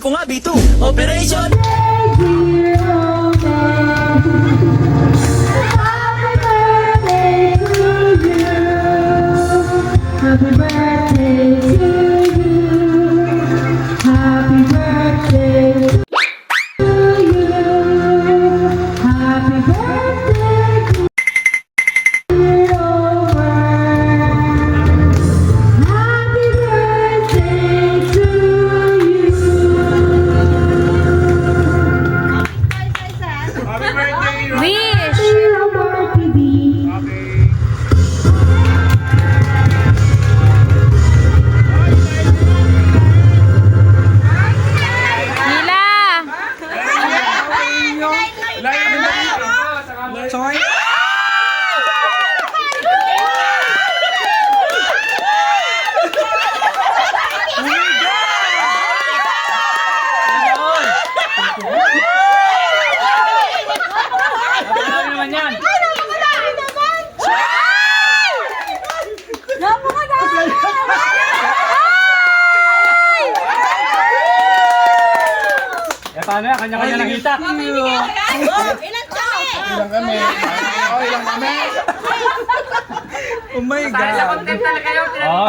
ko nga, B2. Operation! Happy birthday to you. Happy birthday to you. Happy birthday to you. Happy birthday to you. Happy birthday, Ron. Wish! Mila! Soy. Paano yan? Kanya-kanya ng hitak. Ilang kami? Oh, ilang kami? Oh my God. Oo.